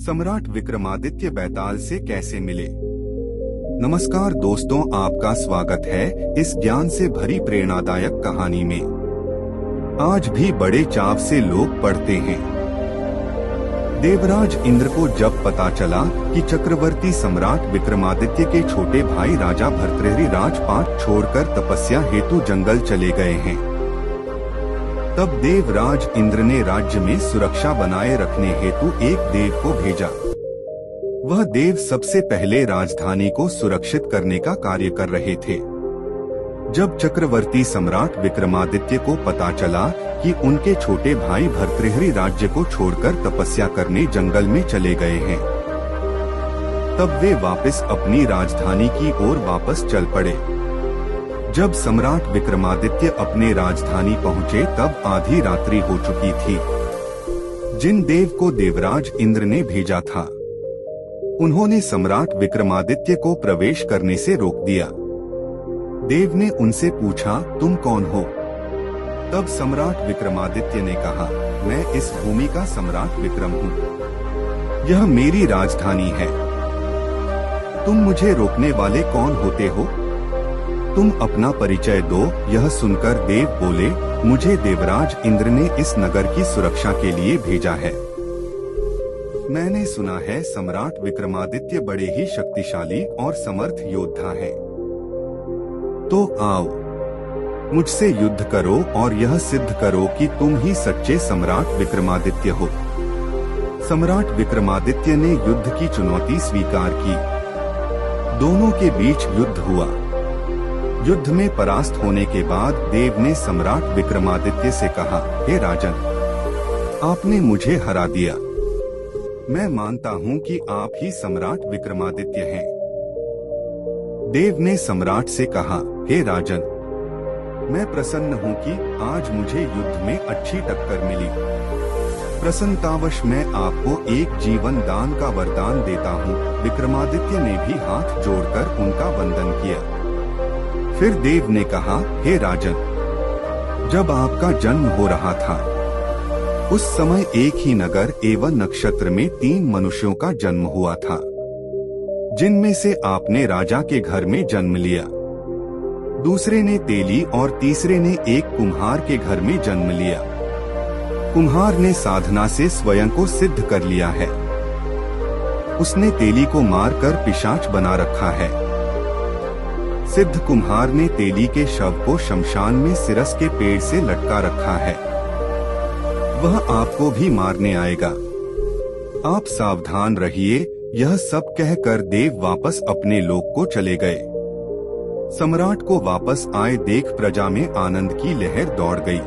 सम्राट विक्रमादित्य बैताल से कैसे मिले। नमस्कार दोस्तों, आपका स्वागत है इस ज्ञान से भरी प्रेरणादायक कहानी में। आज भी बड़े चाव से लोग पढ़ते हैं। देवराज इंद्र को जब पता चला कि चक्रवर्ती सम्राट विक्रमादित्य के छोटे भाई राजा भर्तृहरि राजपाट छोड़कर तपस्या हेतु जंगल चले गए हैं, तब देवराज इंद्र ने राज्य में सुरक्षा बनाए रखने हेतु एक देव को भेजा। वह देव सबसे पहले राजधानी को सुरक्षित करने का कार्य कर रहे थे। जब चक्रवर्ती सम्राट विक्रमादित्य को पता चला कि उनके छोटे भाई भर्तृहरि राज्य को छोड़कर तपस्या करने जंगल में चले गए हैं, तब वे वापस अपनी राजधानी की ओर वापस चल पड़े। जब सम्राट विक्रमादित्य अपने राजधानी पहुँचे तब आधी रात्रि हो चुकी थी। जिन देव को देवराज इंद्र ने भेजा था, उन्होंने सम्राट विक्रमादित्य को प्रवेश करने से रोक दिया। देव ने उनसे पूछा, तुम कौन हो? तब सम्राट विक्रमादित्य ने कहा, मैं इस भूमि का सम्राट विक्रम हूँ। यह मेरी राजधानी है। तुम मुझे रोकने वाले कौन होते हो? तुम अपना परिचय दो। यह सुनकर देव बोले, मुझे देवराज इंद्र ने इस नगर की सुरक्षा के लिए भेजा है। मैंने सुना है सम्राट विक्रमादित्य बड़े ही शक्तिशाली और समर्थ योद्धा हैं। तो आओ, मुझसे युद्ध करो और यह सिद्ध करो कि तुम ही सच्चे सम्राट विक्रमादित्य हो। सम्राट विक्रमादित्य ने युद्ध की चुनौती स्वीकार की। दोनों के बीच युद्ध हुआ। युद्ध में परास्त होने के बाद देव ने सम्राट विक्रमादित्य से कहा, हे राजन, आपने मुझे हरा दिया। मैं मानता हूँ कि आप ही सम्राट विक्रमादित्य हैं। देव ने सम्राट से कहा, हे राजन, मैं प्रसन्न हूँ कि आज मुझे युद्ध में अच्छी टक्कर मिली। प्रसन्नतावश मैं आपको एक जीवन दान का वरदान देता हूँ। विक्रमादित्य ने भी हाथ जोड़कर उनका वंदन किया। फिर देव ने कहा, हे राजन, जब आपका जन्म हो रहा था, उस समय एक ही नगर एवं नक्षत्र में 3 मनुष्यों का जन्म हुआ था, जिनमें से आपने राजा के घर में जन्म लिया, दूसरे ने तेली और तीसरे ने एक कुम्हार के घर में जन्म लिया। कुम्हार ने साधना से स्वयं को सिद्ध कर लिया है। उसने तेली को मारकर पिशाच बना रखा है। सिद्ध कुम्हार ने तेली के शव को शमशान में सिरस के पेड़ से लटका रखा है। वह आपको भी मारने आएगा। आप सावधान रहिए। यह सब कहकर देव वापस अपने लोक को चले गए। सम्राट को वापस आए देख प्रजा में आनंद की लहर दौड़ गई।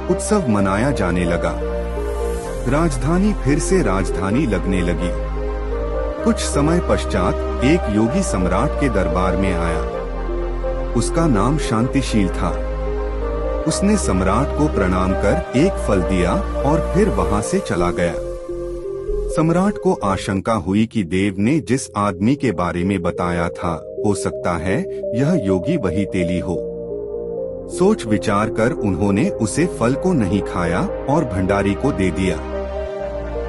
उत्सव मनाया जाने लगा। राजधानी फिर से राजधानी लगने लगी। कुछ समय पश्चात एक योगी सम्राट के दरबार में आया। उसका नाम शांतिशील था। उसने सम्राट को प्रणाम कर एक फल दिया और फिर वहां से चला गया। सम्राट को आशंका हुई कि देव ने जिस आदमी के बारे में बताया था, हो सकता है यह योगी वही तेली हो। सोच विचार कर उन्होंने उसे फल को नहीं खाया और भंडारी को दे दिया।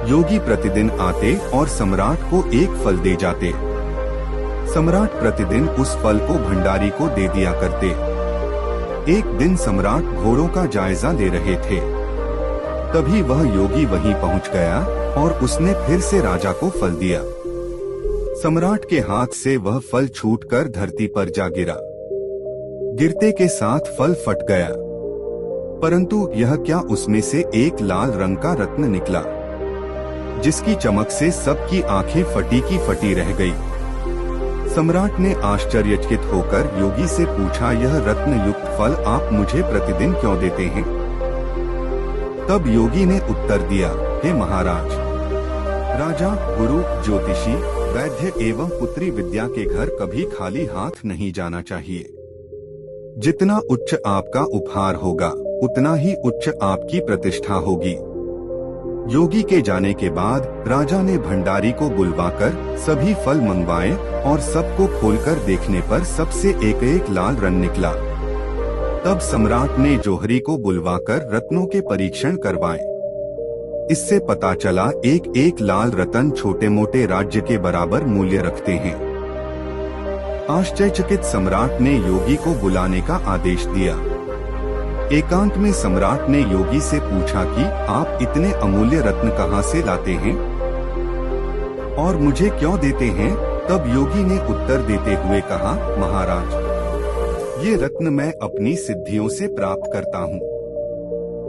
योगी प्रतिदिन आते और सम्राट को एक फल दे जाते। सम्राट प्रतिदिन उस फल को भंडारी को दे दिया करते। एक दिन सम्राट घोड़ों का जायजा ले रहे थे। तभी वह योगी वहीं पहुंच गया और उसने फिर से राजा को फल दिया। सम्राट के हाथ से वह फल छूटकर धरती पर जा गिरा। गिरते के साथ फल फट गया, परंतु यह क्या, उसमें से एक लाल रंग का रत्न निकला, जिसकी चमक से सबकी आंखें फटी की फटी रह गई। सम्राट ने आश्चर्यचकित होकर योगी से पूछा, यह रत्न युक्त फल आप मुझे प्रतिदिन क्यों देते हैं? तब योगी ने उत्तर दिया, हे महाराज, राजा, गुरु, ज्योतिषी, वैद्य एवं पुत्री विद्या के घर कभी खाली हाथ नहीं जाना चाहिए। जितना उच्च आपका उपहार होगा, उतना ही उच्च आपकी प्रतिष्ठा होगी। योगी के जाने के बाद राजा ने भंडारी को बुलवाकर सभी फल मंगवाए और सबको खोलकर देखने पर सबसे एक एक लाल रत्न निकला। तब सम्राट ने जौहरी को बुलवाकर रत्नों के परीक्षण करवाए। इससे पता चला एक एक लाल रतन छोटे मोटे राज्य के बराबर मूल्य रखते हैं। आश्चर्यचकित सम्राट ने योगी को बुलाने का आदेश दिया। एकांत में सम्राट ने योगी से पूछा कि आप इतने अमूल्य रत्न कहाँ से लाते हैं और मुझे क्यों देते हैं? तब योगी ने उत्तर देते हुए कहा, महाराज, ये रत्न मैं अपनी सिद्धियों से प्राप्त करता हूँ।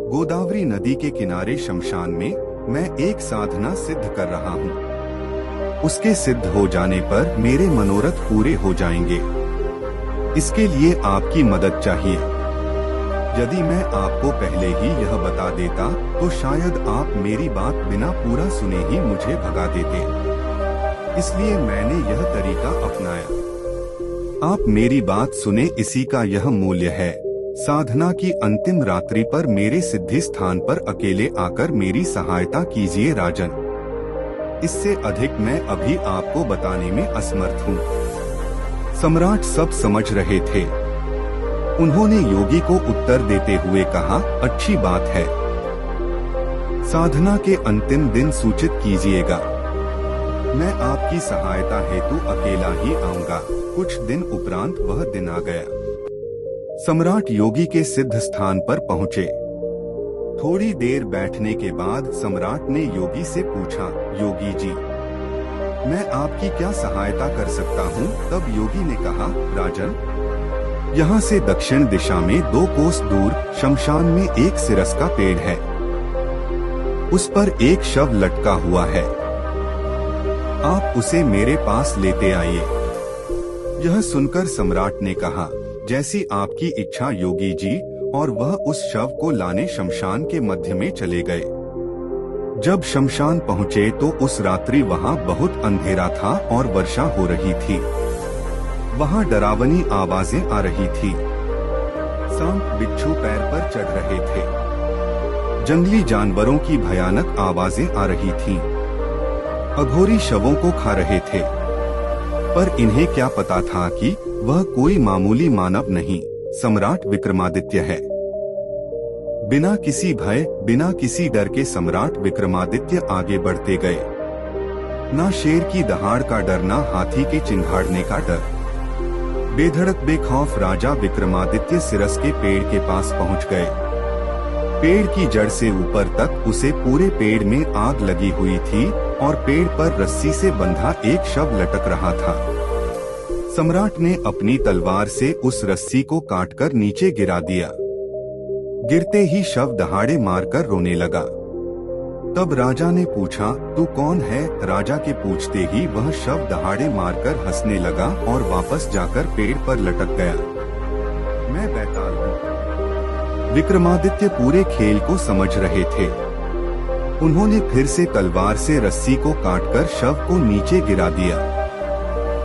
गोदावरी नदी के किनारे शमशान में मैं एक साधना सिद्ध कर रहा हूँ। उसके सिद्ध हो जाने पर मेरे मनोरथ पूरे हो जाएंगे। इसके लिए आपकी मदद चाहिए। यदि मैं आपको पहले ही यह बता देता तो शायद आप मेरी बात बिना पूरा सुने ही मुझे भगा देते। इसलिए मैंने यह तरीका अपनाया। आप मेरी बात सुने, इसी का यह मूल्य है। साधना की अंतिम रात्रि पर मेरे सिद्धि स्थान पर अकेले आकर मेरी सहायता कीजिए राजन। इससे अधिक मैं अभी आपको बताने में असमर्थ हूँ। सम्राट सब समझ रहे थे। उन्होंने योगी को उत्तर देते हुए कहा, अच्छी बात है। साधना के अंतिम दिन सूचित कीजिएगा। मैं आपकी सहायता हेतु अकेला ही आऊंगा। कुछ दिन उपरांत वह दिन आ गया। सम्राट योगी के सिद्ध स्थान पर पहुँचे। थोड़ी देर बैठने के बाद सम्राट ने योगी से पूछा, योगी जी, मैं आपकी क्या सहायता कर सकता हूँ? तब योगी ने कहा, राजन, यहाँ से दक्षिण दिशा में 2 कोस दूर शमशान में एक सिरस का पेड़ है। उस पर एक शव लटका हुआ है। आप उसे मेरे पास लेते आइए। यह सुनकर सम्राट ने कहा, जैसी आपकी इच्छा योगी जी, और वह उस शव को लाने शमशान के मध्य में चले गए। जब शमशान पहुँचे तो उस रात्रि वहाँ बहुत अंधेरा था और वर्षा हो रही थी। वहाँ डरावनी आवाजें आ रही थी। सांप बिच्छू पैर पर चढ़ रहे थे। जंगली जानवरों की भयानक आवाजें आ रही थीं। अघोरी शवों को खा रहे थे। पर इन्हें क्या पता था कि वह कोई मामूली मानव नहीं, सम्राट विक्रमादित्य है। बिना किसी भय, बिना किसी डर के सम्राट विक्रमादित्य आगे बढ़ते गए। ना शेर की दहाड़ का डर, ना हाथी के चिंघाड़ने का डर। बेधड़क बेखौफ राजा विक्रमादित्य सिरस के पेड़ के पास पहुंच गए। पेड़ की जड़ से ऊपर तक उसे पूरे पेड़ में आग लगी हुई थी और पेड़ पर रस्सी से बंधा एक शव लटक रहा था। सम्राट ने अपनी तलवार से उस रस्सी को काटकर नीचे गिरा दिया। गिरते ही शव दहाड़े मारकर रोने लगा। तब राजा ने पूछा, तू कौन है? राजा के पूछते ही वह शव दहाड़े मारकर हंसने लगा और वापस जाकर पेड़ पर लटक गया। मैं बैताल हूँ। विक्रमादित्य पूरे खेल को समझ रहे थे। उन्होंने फिर से तलवार से रस्सी को काटकर शव को नीचे गिरा दिया।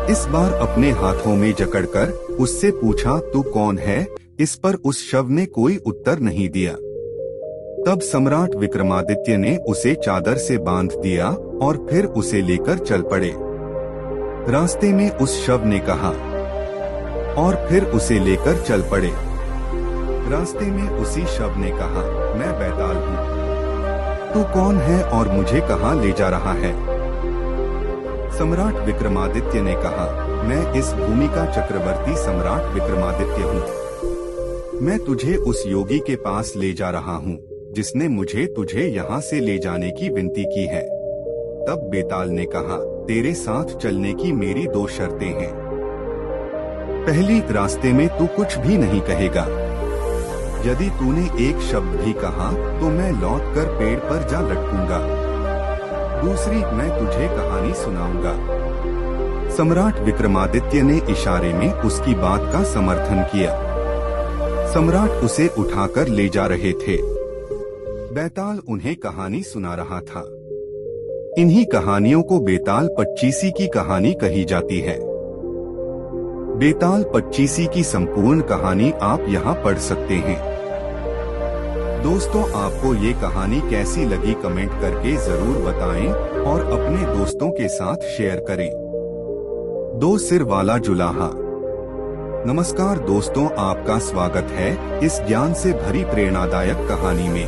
इस बार अपने हाथों में जकड़कर उससे पूछा, तू कौन है? इस पर उस शव ने कोई उत्तर नहीं दिया। तब सम्राट विक्रमादित्य ने उसे चादर से बांध दिया और फिर उसे लेकर चल पड़े। रास्ते में उस शव ने कहा और फिर उसे लेकर चल पड़े। रास्ते में उसी शव ने कहा, मैं बैताल हूँ। तू कौन है और मुझे कहाँ ले जा रहा है? सम्राट विक्रमादित्य ने कहा, मैं इस भूमि का चक्रवर्ती सम्राट विक्रमादित्य हूँ। मैं तुझे उस योगी के पास ले जा रहा हूँ जिसने मुझे तुझे यहाँ से ले जाने की विनती की है। तब बेताल ने कहा, तेरे साथ चलने की मेरी 2 शर्तें हैं। पहली, रास्ते में तू कुछ भी नहीं कहेगा। यदि तूने एक शब्द भी कहा तो मैं लौटकर पेड़ पर जा लटकूंगा। दूसरी, मैं तुझे कहानी सुनाऊंगा। सम्राट विक्रमादित्य ने इशारे में उसकी बात का समर्थन किया। सम्राट उसे उठाकर ले जा रहे थे। बेताल उन्हें कहानी सुना रहा था। इन्हीं कहानियों को बेताल पच्चीसी की कहानी कही जाती है। बेताल पच्चीसी की संपूर्ण कहानी आप यहाँ पढ़ सकते हैं। दोस्तों, आपको ये कहानी कैसी लगी कमेंट करके जरूर बताएं और अपने दोस्तों के साथ शेयर करें। 2 सिर वाला जुलाहा। नमस्कार दोस्तों, आपका स्वागत है इस ज्ञान से भरी प्रेरणादायक कहानी में।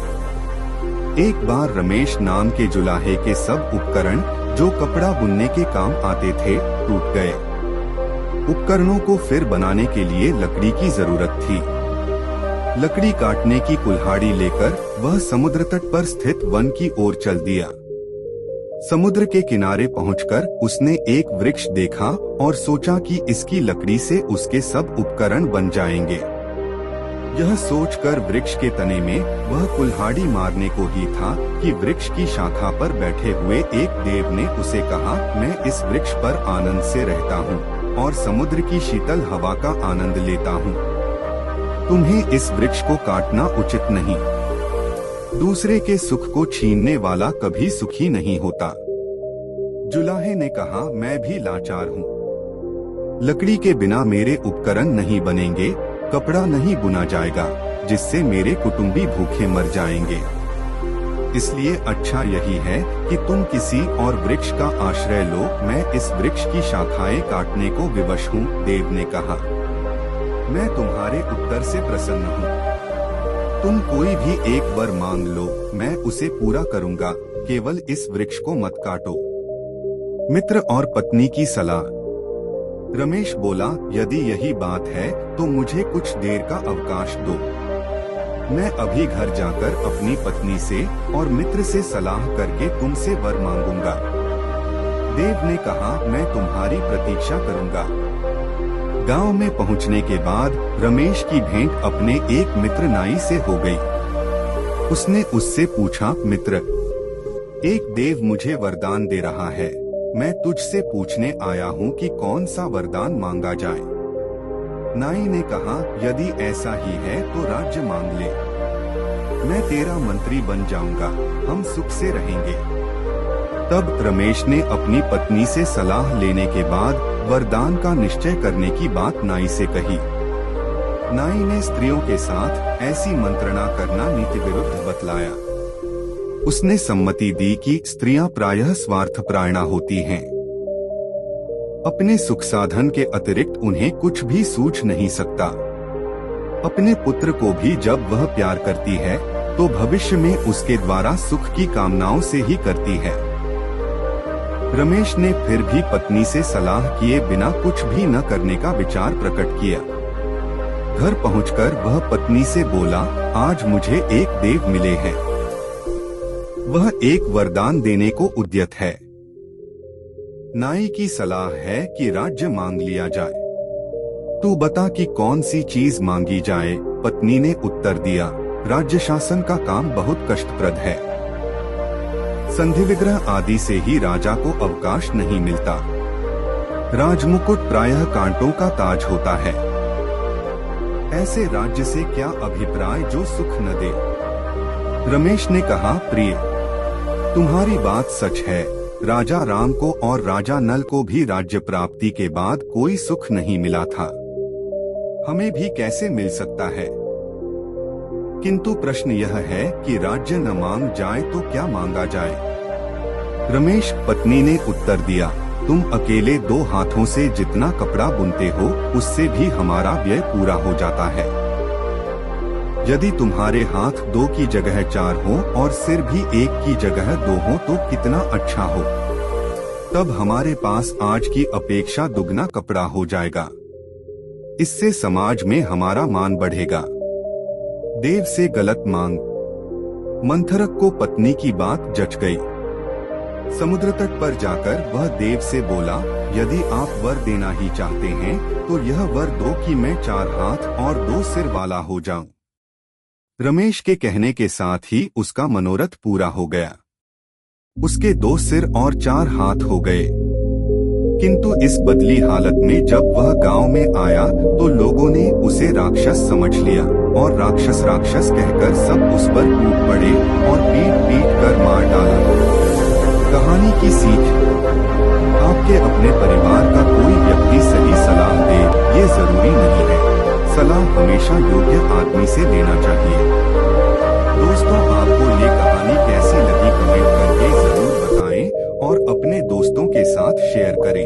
एक बार रमेश नाम के जुलाहे के सब उपकरण जो कपड़ा बुनने के काम आते थे टूट गए। उपकरणों को फिर बनाने के लिए लकड़ी की जरूरत थी। लकड़ी काटने की कुल्हाड़ी लेकर वह समुद्र तट पर स्थित वन की ओर चल दिया। समुद्र के किनारे पहुंचकर उसने एक वृक्ष देखा और सोचा कि इसकी लकड़ी से उसके सब उपकरण बन जाएंगे। यह सोचकर वृक्ष के तने में वह कुल्हाड़ी मारने को ही था कि वृक्ष की शाखा पर बैठे हुए एक देव ने उसे कहा, मैं इस वृक्ष पर आनंद से रहता हूँ और समुद्र की शीतल हवा का आनंद लेता हूँ। तुम्हें इस वृक्ष को काटना उचित नहीं। दूसरे के सुख को छीनने वाला कभी सुखी नहीं होता। जुलाहे ने कहा, मैं भी लाचार हूँ। लकड़ी के बिना मेरे उपकरण नहीं बनेंगे, कपड़ा नहीं बुना जाएगा, जिससे मेरे कुटुंबी भूखे मर जाएंगे। इसलिए अच्छा यही है कि तुम किसी और वृक्ष का आश्रय लो। मैं इस वृक्ष की शाखाएं काटने को विवश हूँ। देव ने कहा, मैं तुम्हारे उत्तर से प्रसन्न हूँ। तुम कोई भी एक वर मांग लो, मैं उसे पूरा करूँगा। केवल इस वृक्ष को मत काटो। मित्र और पत्नी की सलाह। रमेश बोला, यदि यही बात है तो मुझे कुछ देर का अवकाश दो। मैं अभी घर जाकर अपनी पत्नी से और मित्र से सलाह करके तुमसे वर मांगूंगा। देव ने कहा, मैं तुम्हारी प्रतीक्षा करूंगा। गांव में पहुंचने के बाद रमेश की भेंट अपने एक मित्र नाई से हो गई। उसने उससे पूछा, मित्र, एक देव मुझे वरदान दे रहा है। मैं तुझसे पूछने आया हूँ कि कौन सा वरदान मांगा जाए। नाई ने कहा, यदि ऐसा ही है तो राज्य मांग ले। मैं तेरा मंत्री बन जाऊंगा, हम सुख से रहेंगे। तब रमेश ने अपनी पत्नी से सलाह लेने के बाद वरदान का निश्चय करने की बात नाई से कही। नाई ने स्त्रियों के साथ ऐसी मंत्रणा करना नीति विरुद्ध बतलाया। उसने सम्मति दी कि स्त्रियां प्रायः स्वार्थपरायणा होती हैं। अपने सुख साधन के अतिरिक्त उन्हें कुछ भी सूझ नहीं सकता। अपने पुत्र को भी जब वह प्यार करती है तो भविष्य में उसके द्वारा सुख की कामनाओं से ही करती है। रमेश ने फिर भी पत्नी से सलाह किए बिना कुछ भी न करने का विचार प्रकट किया। घर पहुंचकर वह पत्नी से बोला, आज मुझे एक देव मिले हैं। वह एक वरदान देने को उद्यत है। नाई की सलाह है कि राज्य मांग लिया जाए। तू बता कि कौन सी चीज मांगी जाए। पत्नी ने उत्तर दिया, राज्य शासन का काम बहुत कष्टप्रद है। संधि विग्रह आदि से ही राजा को अवकाश नहीं मिलता। राजमुकुट प्रायः कांटों का ताज होता है। ऐसे राज्य से क्या अभिप्राय जो सुख न दे। रमेश ने कहा, प्रिय, तुम्हारी बात सच है। राजा राम को और राजा नल को भी राज्य प्राप्ति के बाद कोई सुख नहीं मिला था। हमें भी कैसे मिल सकता है। किंतु प्रश्न यह है कि राज्य न मांग जाए तो क्या मांगा जाए। रमेश पत्नी ने उत्तर दिया, तुम अकेले 2 हाथों से जितना कपड़ा बुनते हो उससे भी हमारा व्यय पूरा हो जाता है। यदि तुम्हारे हाथ 2 की जगह 4 हो और सिर भी 1 की जगह 2 हो तो कितना अच्छा हो। तब हमारे पास आज की अपेक्षा दुगना कपड़ा हो जाएगा। इससे समाज में हमारा मान बढ़ेगा। देव से गलत मांग। मंथरक को पत्नी की बात जच गई। समुद्र तट पर जाकर वह देव से बोला, यदि आप वर देना ही चाहते हैं तो यह वर दो कि मैं 4 हाथ और 2 सिर वाला हो जाऊं। रमेश के कहने के साथ ही उसका मनोरथ पूरा हो गया। उसके 2 सिर और 4 हाथ हो गए। किंतु इस बदली हालत में जब वह गांव में आया तो लोगों ने उसे राक्षस समझ लिया और राक्षस राक्षस कहकर सब उस पर कूद पड़े और पीट पीट कर मार डाला। कहानी की सीख, आपके अपने परिवार का कोई व्यक्ति सही सलाह दे ये जरूरी नहीं है। सलाह हमेशा योग्य आदमी से लेना चाहिए। दोस्तों, आपको ये कहानी कैसी लगी कमेंट करके जरूर बताएं और अपने दोस्तों के साथ शेयर करें।